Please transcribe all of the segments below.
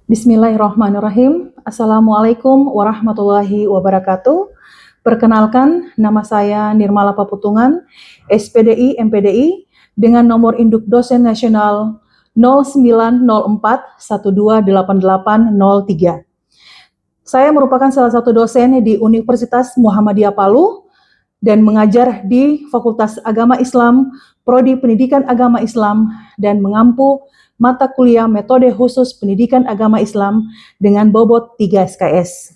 Bismillahirrahmanirrahim. Assalamualaikum warahmatullahi wabarakatuh. Perkenalkan, nama saya Nirmala Paputungan, SPDI MPDI, dengan nomor induk dosen nasional 0904128803. Saya merupakan salah satu dosen di Universitas Muhammadiyah Palu dan mengajar di Fakultas Agama Islam, Prodi Pendidikan Agama Islam, dan mengampu mata kuliah metode khusus pendidikan agama Islam dengan bobot 3 SKS.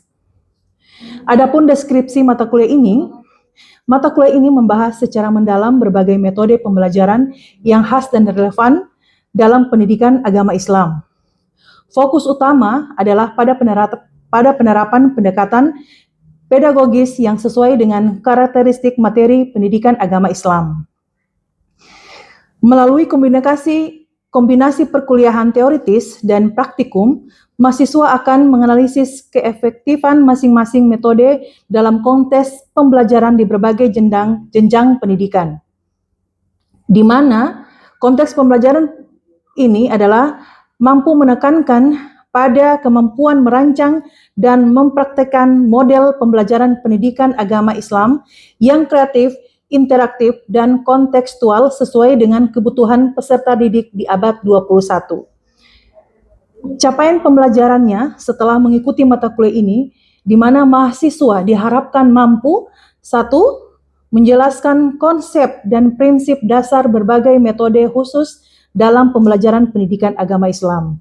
Adapun deskripsi mata kuliah ini membahas secara mendalam berbagai metode pembelajaran yang khas dan relevan dalam pendidikan agama Islam. Fokus utama adalah pada penerapan pendekatan pedagogis yang sesuai dengan karakteristik materi pendidikan agama Islam. Melalui kombinasi perkuliahan teoritis dan praktikum, mahasiswa akan menganalisis keefektifan masing-masing metode dalam konteks pembelajaran di berbagai jenjang pendidikan. Di mana konteks pembelajaran ini adalah mampu menekankan pada kemampuan merancang dan mempraktekkan model pembelajaran pendidikan agama Islam yang kreatif, interaktif, dan kontekstual sesuai dengan kebutuhan peserta didik di abad 21. Capaian pembelajarannya setelah mengikuti mata kuliah ini, di mana mahasiswa diharapkan mampu, 1. Menjelaskan konsep dan prinsip dasar berbagai metode khusus dalam pembelajaran pendidikan agama Islam.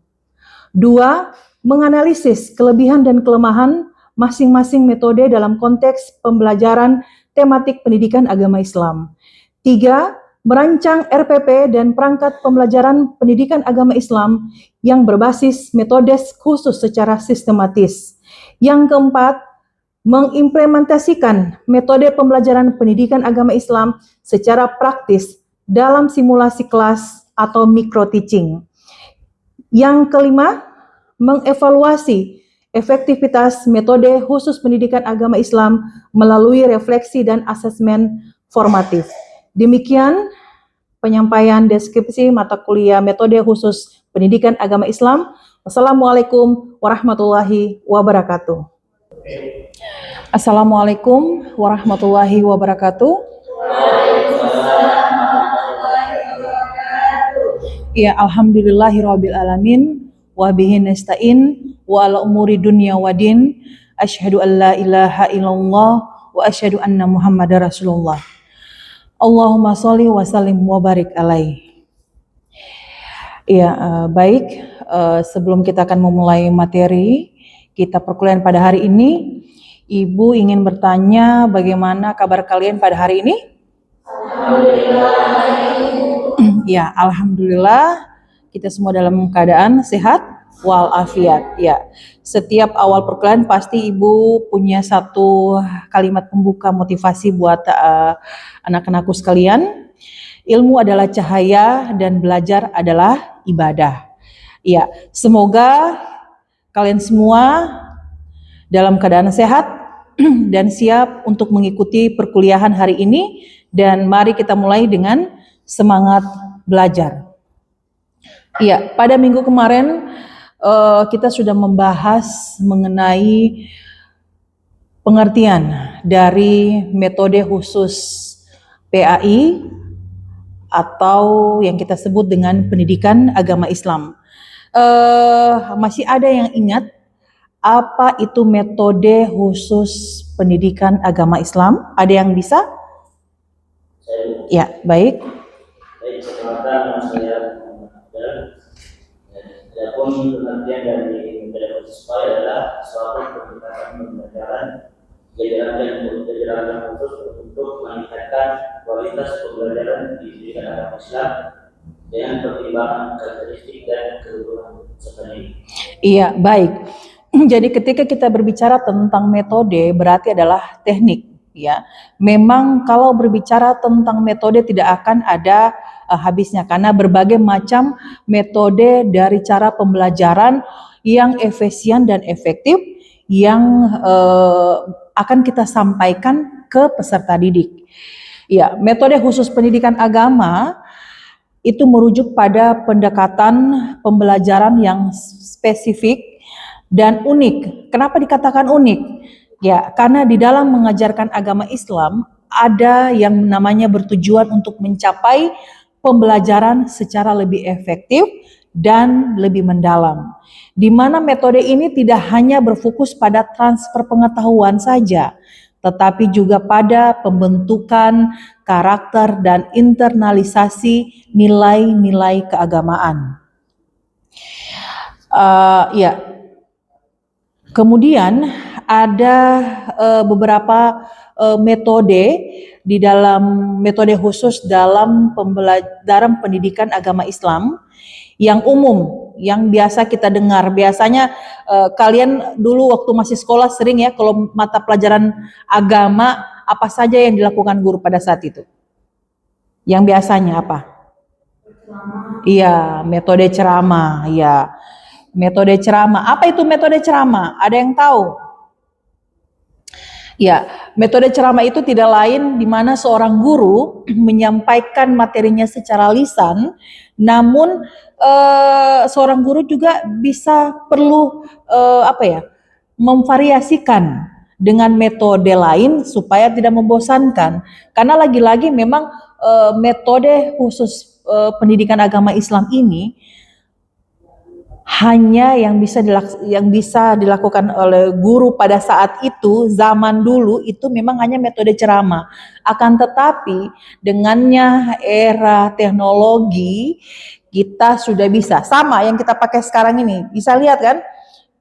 2. Menganalisis kelebihan dan kelemahan masing-masing metode dalam konteks pembelajaran tematik pendidikan agama Islam. 3. Merancang RPP dan perangkat pembelajaran pendidikan agama Islam yang berbasis metode khusus secara sistematis. Yang keempat, mengimplementasikan metode pembelajaran pendidikan agama Islam secara praktis dalam simulasi kelas atau micro teaching. Yang kelima, mengevaluasi efektivitas metode khusus pendidikan agama Islam melalui refleksi dan asesmen formatif. Demikian penyampaian deskripsi mata kuliah metode khusus pendidikan agama Islam. Wassalamualaikum warahmatullahi wabarakatuh. Assalamualaikum warahmatullahi wabarakatuh. Ya, alhamdulillahirabbil alamin wa bihi nasta'in wa ala umuri dunya wadin. Asyhadu an la ilaha illallah wa asyhadu anna Muhammadar Rasulullah. Allahumma sholli wa sallim wa barik alaihi. Ya, baik, sebelum kita akan memulai materi kita perkuliahan pada hari ini, Ibu ingin bertanya bagaimana kabar kalian pada hari ini? Ya, alhamdulillah kita semua dalam keadaan sehat walafiat. Ya, setiap awal perkuliahan pasti Ibu punya satu kalimat pembuka motivasi buat anak-anakku sekalian. Ilmu adalah cahaya dan belajar adalah ibadah. Ya, semoga kalian semua dalam keadaan sehat dan siap untuk mengikuti perkuliahan hari ini, dan mari kita mulai dengan semangat belajar. Ya, pada minggu kemarin kita sudah membahas mengenai pengertian dari metode khusus PAI atau yang kita sebut dengan pendidikan agama Islam. Masih ada yang ingat apa itu metode khusus pendidikan agama Islam? Ada yang bisa? Ya, baik. Perkenalkan, saya adapun pengertian dari metode khusus PAI adalah suatu pendekatan pembelajaran jajaran khusus untuk meningkatkan kualitas pembelajaran di pendidikan agama Islam dengan pertimbangan karakteristik dan kebutuhan peserta didik. Iya, baik. Jadi ketika kita berbicara tentang metode berarti adalah teknik, ya. Memang kalau berbicara tentang metode tidak akan ada habisnya karena berbagai macam metode dari cara pembelajaran yang efisien dan efektif yang akan kita sampaikan ke peserta didik. Ya, metode khusus pendidikan agama itu merujuk pada pendekatan pembelajaran yang spesifik dan unik. Kenapa dikatakan unik? Ya, karena di dalam mengajarkan agama Islam ada yang namanya bertujuan untuk mencapai pembelajaran secara lebih efektif dan lebih mendalam. Di mana metode ini tidak hanya berfokus pada transfer pengetahuan saja, tetapi juga pada pembentukan karakter dan internalisasi nilai-nilai keagamaan. Ya, kemudian ada beberapa metode di dalam metode khusus dalam pendidikan agama Islam yang umum, yang biasa kita dengar. Biasanya kalian dulu waktu masih sekolah sering ya kalau mata pelajaran agama apa saja yang dilakukan guru pada saat itu? Yang biasanya apa? Iya, metode ceramah, ya. Metode ceramah. Apa itu metode ceramah? Ada yang tahu? Ya, metode ceramah itu tidak lain di mana seorang guru menyampaikan materinya secara lisan, namun seorang guru juga bisa perlu memvariasikan dengan metode lain supaya tidak membosankan. Karena lagi-lagi memang metode khusus pendidikan agama Islam ini hanya yang bisa dilakukan oleh guru pada saat itu, zaman dulu itu memang hanya metode ceramah. Akan tetapi dengannya era teknologi kita sudah bisa sama yang kita pakai sekarang ini. Bisa lihat kan?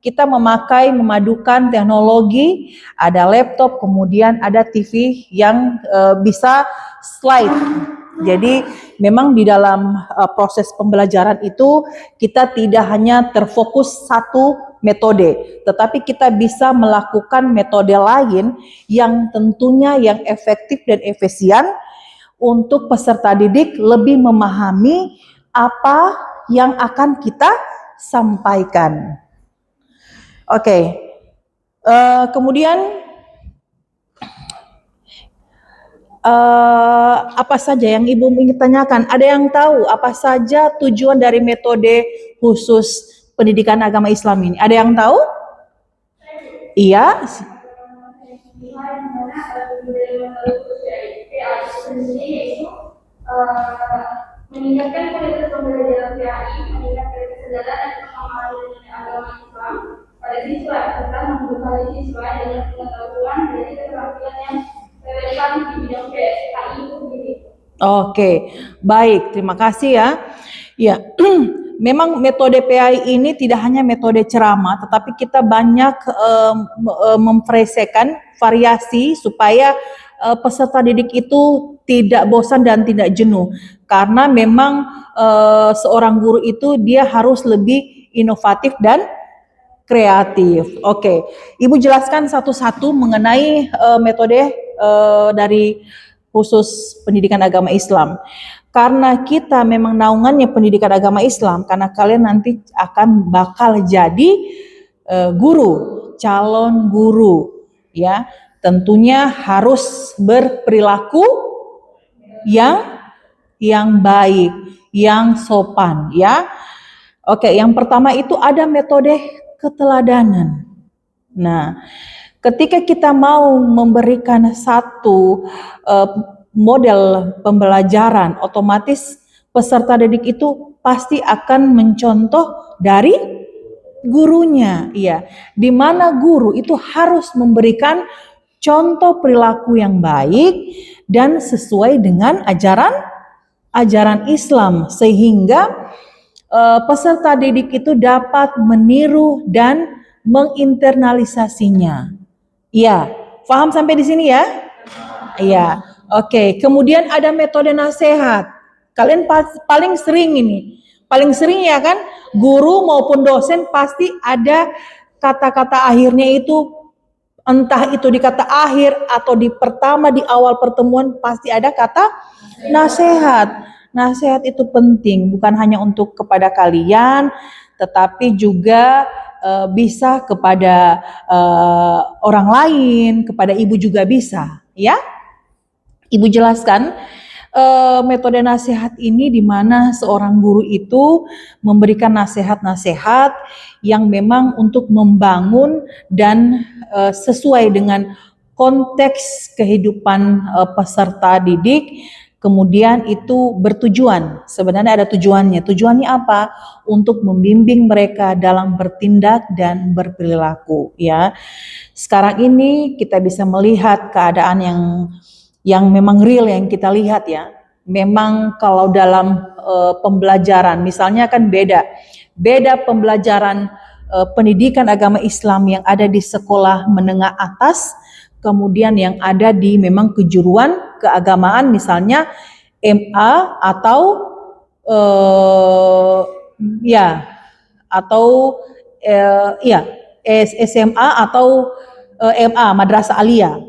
Kita memadukan teknologi, ada laptop, kemudian ada TV yang bisa slide. Jadi memang di dalam proses pembelajaran itu kita tidak hanya terfokus satu metode, tetapi kita bisa melakukan metode lain yang tentunya yang efektif dan efisien untuk peserta didik lebih memahami apa yang akan kita sampaikan. Oke. Kemudian apa saja yang Ibu ingin tanyakan? Ada yang tahu apa saja tujuan dari metode khusus pendidikan agama Islam ini? Ada yang tahu? Iya. Meningkatkan kualitas pembelajaran PAI, meningkatkan kesadaran dan pemahaman agama Islam pada siswa serta membekali siswa dengan pengetahuan dan keterampilan yang relevan di bidang PAI itu sendiri. Oke, baik, terima kasih ya. Ya, memang metode PAI ini tidak hanya metode ceramah, tetapi kita banyak mempresekan variasi supaya peserta didik itu tidak bosan dan tidak jenuh. Karena memang seorang guru itu dia harus lebih inovatif dan kreatif. Oke, Ibu jelaskan satu-satu mengenai metode dari khusus pendidikan agama Islam. Karena kita memang naungannya pendidikan agama Islam, karena kalian nanti akan bakal jadi guru, calon guru, ya. Tentunya harus berperilaku yang baik, yang sopan, ya. Oke, yang pertama itu ada metode keteladanan. Nah, ketika kita mau memberikan satu model pembelajaran, otomatis peserta didik itu pasti akan mencontoh dari gurunya, ya. Di mana guru itu harus memberikan contoh perilaku yang baik dan sesuai dengan ajaran Islam, sehingga peserta didik itu dapat meniru dan menginternalisasinya. Iya, paham sampai di sini ya? Iya, oke. Kemudian ada metode nasihat. Kalian paling sering ya kan? Guru maupun dosen pasti ada kata-kata akhirnya itu, entah itu di kata akhir atau di pertama, di awal pertemuan pasti ada kata nasihat. Nasihat itu penting, bukan hanya untuk kepada kalian, tetapi juga bisa kepada orang lain, kepada ibu juga bisa, ya. Ibu jelaskan metode nasihat ini di mana seorang guru itu memberikan nasihat-nasihat yang memang untuk membangun dan sesuai dengan konteks kehidupan peserta didik. Kemudian itu bertujuan, sebenarnya ada tujuannya. Tujuannya apa? Untuk membimbing mereka dalam bertindak dan berperilaku, ya. Sekarang ini kita bisa melihat keadaan yang memang real yang kita lihat, ya. Memang kalau dalam pembelajaran, misalnya kan beda pembelajaran pendidikan agama Islam yang ada di sekolah menengah atas, kemudian yang ada di memang kejuruan keagamaan, misalnya MA atau ya atau ya SMA atau MA Madrasah Aliyah.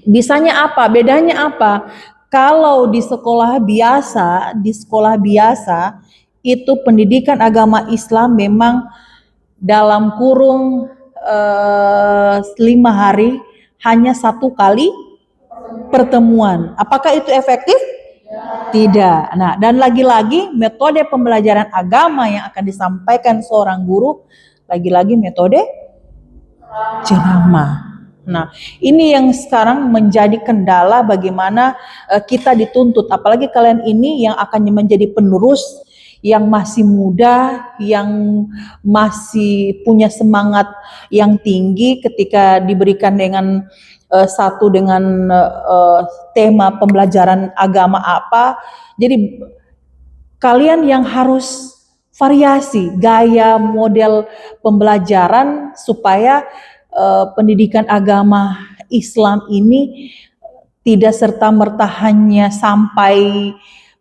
Bisanya apa? Bedanya apa? Kalau di sekolah biasa itu pendidikan agama Islam memang dalam kurung 5 hari hanya 1 kali pertemuan. Apakah itu efektif? Tidak. Nah, dan lagi-lagi metode pembelajaran agama yang akan disampaikan seorang guru lagi-lagi metode ceramah. Nah, ini yang sekarang menjadi kendala bagaimana kita dituntut, apalagi kalian ini yang akan menjadi penerus, yang masih muda, yang masih punya semangat yang tinggi ketika diberikan dengan satu dengan tema pembelajaran agama apa. Jadi kalian yang harus variasi gaya model pembelajaran supaya pendidikan agama Islam ini tidak serta-merta hanya sampai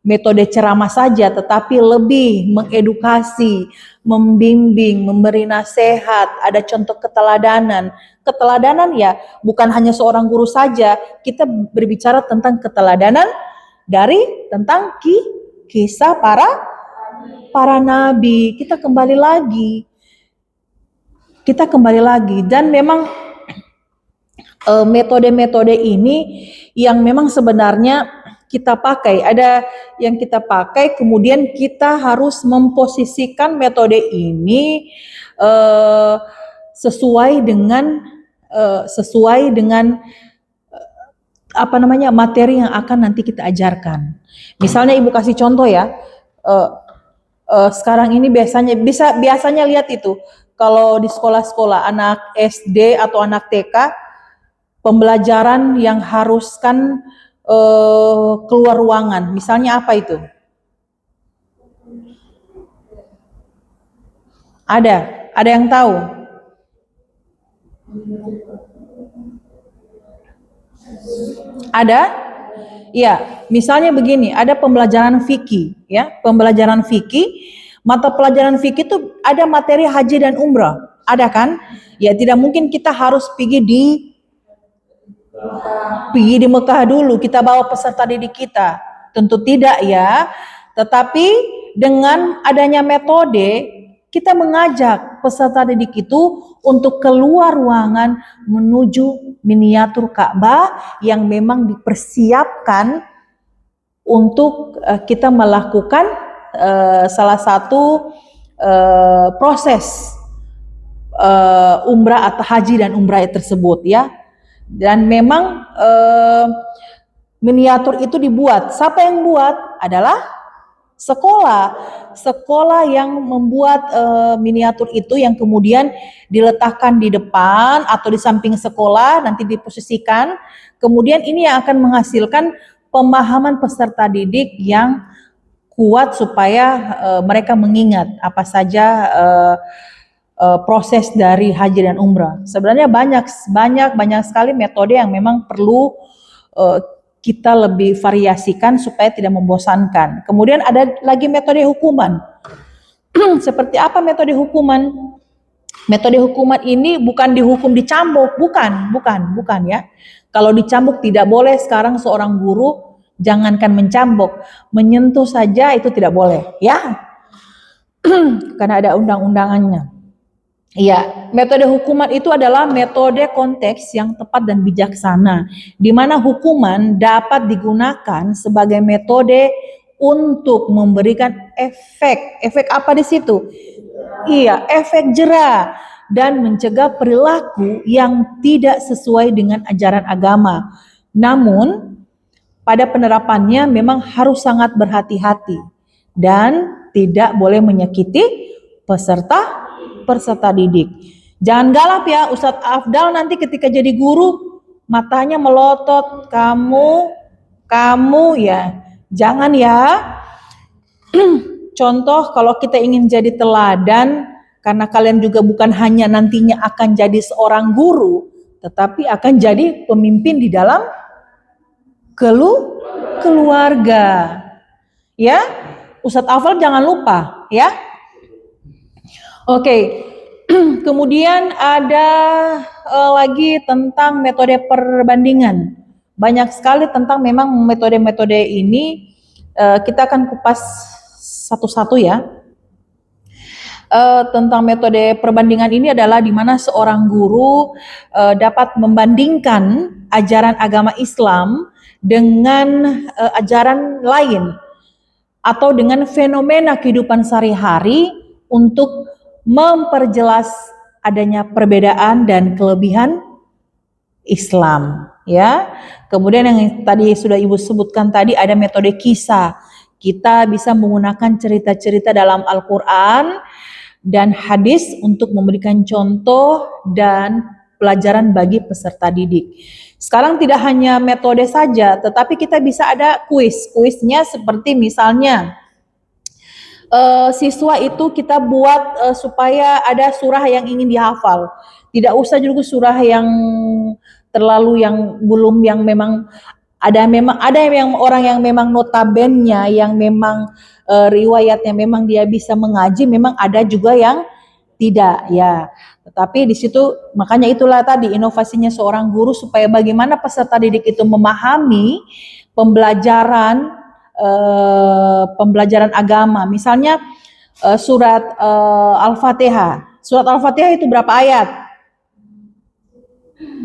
metode ceramah saja, tetapi lebih mengedukasi, membimbing, memberi nasihat, ada contoh keteladanan. Keteladanan ya bukan hanya seorang guru saja, kita berbicara tentang keteladanan dari tentang kisah para nabi. Kita kembali lagi dan memang metode-metode ini yang memang sebenarnya kita pakai, ada yang kita pakai, kemudian kita harus memposisikan metode ini sesuai dengan materi yang akan nanti kita ajarkan. Misalnya Ibu kasih contoh ya, sekarang ini biasanya lihat itu kalau di sekolah-sekolah anak SD atau anak TK, pembelajaran yang haruskan keluar ruangan, misalnya apa itu? Ada yang tahu? Ada? Ya, misalnya begini, ada pembelajaran fikih, ya, pembelajaran fikih, mata pelajaran fikih itu ada materi haji dan umrah, ada kan? Ya, tidak mungkin kita harus pergi di Mekah dulu, kita bawa peserta didik kita, tentu tidak ya. Tetapi dengan adanya metode, kita mengajak peserta didik itu untuk keluar ruangan menuju miniatur Ka'bah yang memang dipersiapkan untuk kita melakukan salah satu proses umrah atau haji dan umrah tersebut ya. Dan memang miniatur itu dibuat. Siapa yang buat? Adalah sekolah yang membuat miniatur itu, yang kemudian diletakkan di depan atau di samping sekolah, nanti diposisikan. Kemudian ini yang akan menghasilkan pemahaman peserta didik yang kuat supaya mereka mengingat apa saja proses dari haji dan umrah. Sebenarnya banyak sekali metode yang memang perlu kita lebih variasikan supaya tidak membosankan. Kemudian ada lagi metode hukuman. Seperti apa metode hukuman? Metode hukuman ini bukan dihukum dicambuk, bukan ya. Kalau dicambuk tidak boleh. Sekarang seorang guru jangankan mencambuk, menyentuh saja itu tidak boleh, ya. Karena ada undang-undangannya. Iya, metode hukuman itu adalah metode konteks yang tepat dan bijaksana, di mana hukuman dapat digunakan sebagai metode untuk memberikan efek. Efek apa di situ? Iya, efek jera dan mencegah perilaku yang tidak sesuai dengan ajaran agama. Namun, pada penerapannya memang harus sangat berhati-hati dan tidak boleh menyakiti peserta didik. Jangan galak ya, Ustadz Afdal nanti ketika jadi guru matanya melotot, kamu ya, jangan ya. Contoh kalau kita ingin jadi teladan, karena kalian juga bukan hanya nantinya akan jadi seorang guru, tetapi akan jadi pemimpin di dalam keluarga. Ya, Ustadz Afdal jangan lupa ya. Oke, kemudian ada lagi tentang metode perbandingan. Banyak sekali tentang memang metode-metode ini, kita akan kupas satu-satu ya. Tentang metode perbandingan ini adalah di mana seorang guru dapat membandingkan ajaran agama Islam dengan ajaran lain atau dengan fenomena kehidupan sehari-hari untuk memperjelas adanya perbedaan dan kelebihan Islam, ya. Kemudian yang tadi sudah Ibu sebutkan tadi ada metode kisah. Kita bisa menggunakan cerita-cerita dalam Al-Qur'an dan hadis untuk memberikan contoh dan pelajaran bagi peserta didik. Sekarang tidak hanya metode saja, tetapi kita bisa ada kuis. Kuisnya seperti misalnya siswa itu kita buat supaya ada surah yang ingin dihafal. Tidak usah juga surah yang terlalu yang belum yang memang ada yang orang yang memang notabennya yang memang riwayatnya memang dia bisa mengaji, memang ada juga yang tidak ya. Tetapi di situ makanya itulah tadi inovasinya seorang guru supaya bagaimana peserta didik itu memahami pembelajaran agama. Misalnya surat Al-Fatihah. Surat Al-Fatihah itu berapa ayat?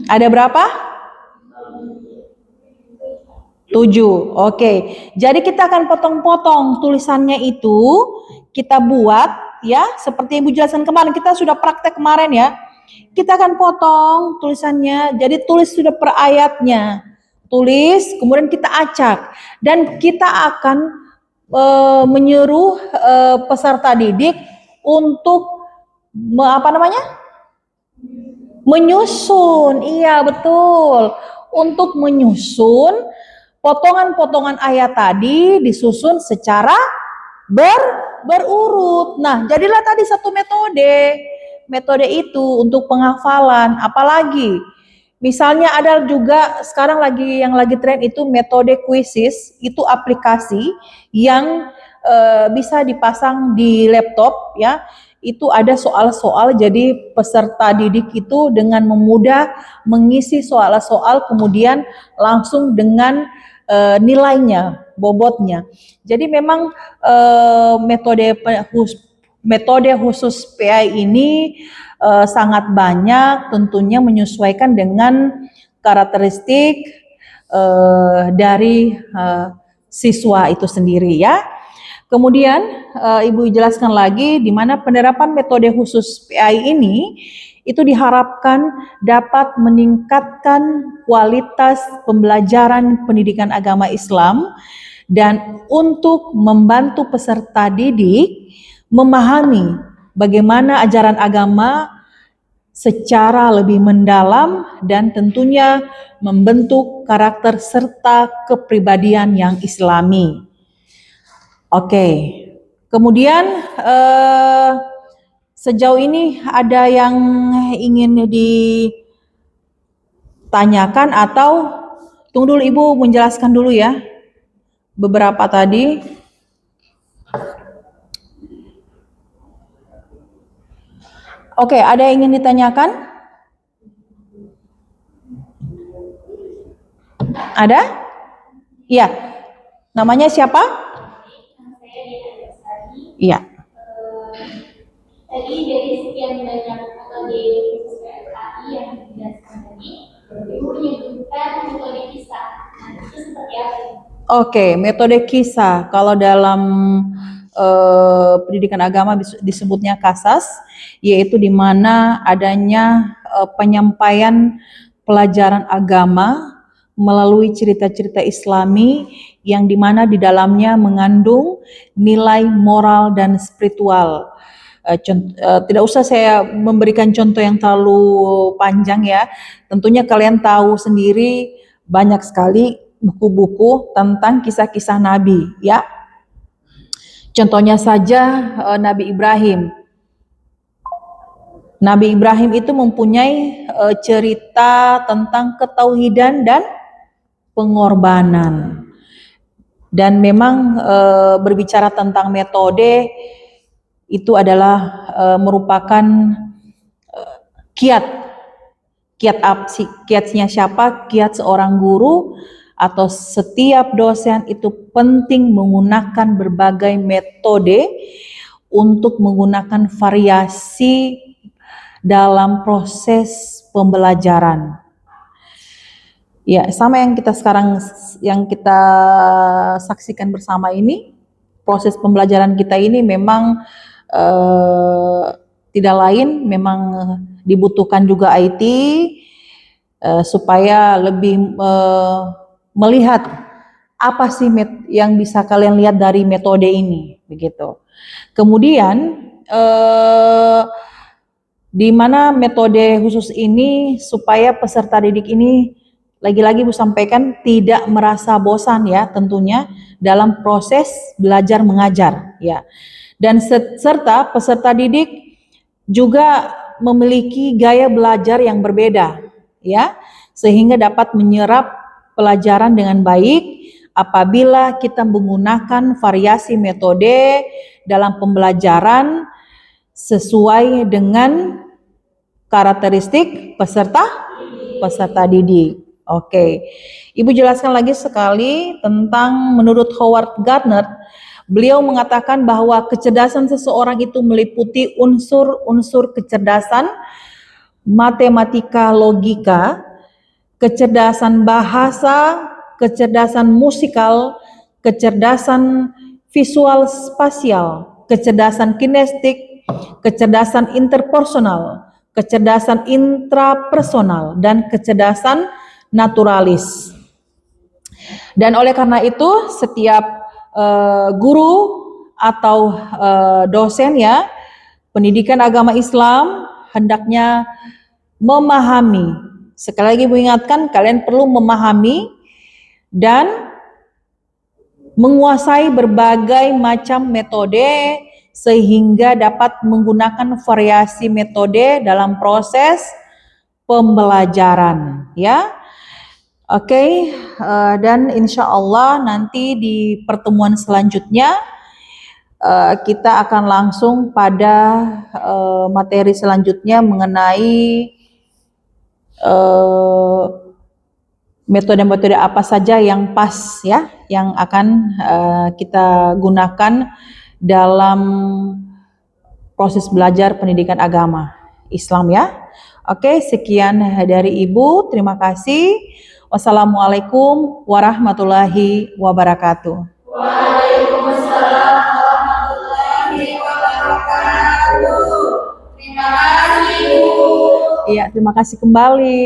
Ada berapa? 7. Oke. Jadi kita akan potong-potong tulisannya itu, kita buat ya, seperti Ibu jelaskan kemarin, kita sudah praktek kemarin ya. Kita akan potong tulisannya, jadi tulis sudah per ayatnya. Tulis, kemudian kita acak dan kita akan menyuruh peserta didik untuk menyusun. Iya, betul. Untuk menyusun potongan-potongan ayat tadi disusun secara berurut. Nah, jadilah tadi satu metode itu untuk penghafalan. Apalagi misalnya ada juga sekarang yang lagi tren itu metode Quizzes, itu aplikasi yang bisa dipasang di laptop ya. Itu ada soal-soal, jadi peserta didik itu dengan memudah mengisi soal-soal kemudian langsung dengan nilainya, bobotnya. Jadi memang metode khusus PI ini sangat banyak, tentunya menyesuaikan dengan karakteristik dari siswa itu sendiri ya. Kemudian Ibu jelaskan lagi di mana penerapan metode khusus PI ini itu diharapkan dapat meningkatkan kualitas pembelajaran pendidikan agama Islam dan untuk membantu peserta didik memahami bagaimana ajaran agama secara lebih mendalam dan tentunya membentuk karakter serta kepribadian yang islami. Oke, kemudian sejauh ini ada yang ingin ditanyakan atau tunggu dulu Ibu menjelaskan dulu ya beberapa tadi. Oke, ada yang ingin ditanyakan? Ada? Iya. Namanya siapa? Iya. Tadi dari sekian banyak banyak metode khusus PSKI yang dijelaskan tadi, Ibu menyebutkan metode kisah. Nah, itu seperti apa? Oke, metode kisah. Kalau dalam pendidikan agama disebutnya kasas, yaitu di mana adanya penyampaian pelajaran agama melalui cerita-cerita Islami yang di mana di dalamnya mengandung nilai moral dan spiritual. Tidak usah saya memberikan contoh yang terlalu panjang ya. Tentunya kalian tahu sendiri banyak sekali buku-buku tentang kisah-kisah Nabi ya. Contohnya saja Nabi Ibrahim. Nabi Ibrahim itu mempunyai cerita tentang ketauhidan dan pengorbanan. Dan memang berbicara tentang metode itu adalah merupakan kiatnya siapa? Kiat seorang guru atau setiap dosen itu penting menggunakan berbagai metode untuk menggunakan variasi dalam proses pembelajaran. Ya, sama yang kita saksikan bersama ini, proses pembelajaran kita ini memang tidak lain, memang dibutuhkan juga IT supaya lebih melihat apa sih yang bisa kalian lihat dari metode ini, begitu. Kemudian di mana metode khusus ini supaya peserta didik ini lagi-lagi Bu sampaikan tidak merasa bosan ya tentunya dalam proses belajar mengajar ya. Dan serta peserta didik juga memiliki gaya belajar yang berbeda ya, sehingga dapat menyerap pelajaran dengan baik apabila kita menggunakan variasi metode dalam pembelajaran sesuai dengan karakteristik peserta didik. Oke. Ibu jelaskan lagi sekali tentang menurut Howard Gardner, beliau mengatakan bahwa kecerdasan seseorang itu meliputi unsur-unsur kecerdasan matematika logika, kecerdasan bahasa, kecerdasan musikal, kecerdasan visual spasial, kecerdasan kinestik, kecerdasan interpersonal, kecerdasan intrapersonal, dan kecerdasan naturalis. Dan oleh karena itu setiap guru atau dosen ya pendidikan agama Islam hendaknya memahami. Sekali lagi mengingatkan, kalian perlu memahami dan menguasai berbagai macam metode sehingga dapat menggunakan variasi metode dalam proses pembelajaran ya. Oke, dan insya Allah nanti di pertemuan selanjutnya kita akan langsung pada materi selanjutnya mengenai metode-metode apa saja yang pas ya, yang akan kita gunakan dalam proses belajar pendidikan agama Islam ya. Oke, sekian dari Ibu, terima kasih. Wassalamualaikum warahmatullahi wabarakatuh. Waalaikumsalam warahmatullahi wabarakatuh. Terima kasih, Bu. Iya, terima kasih kembali.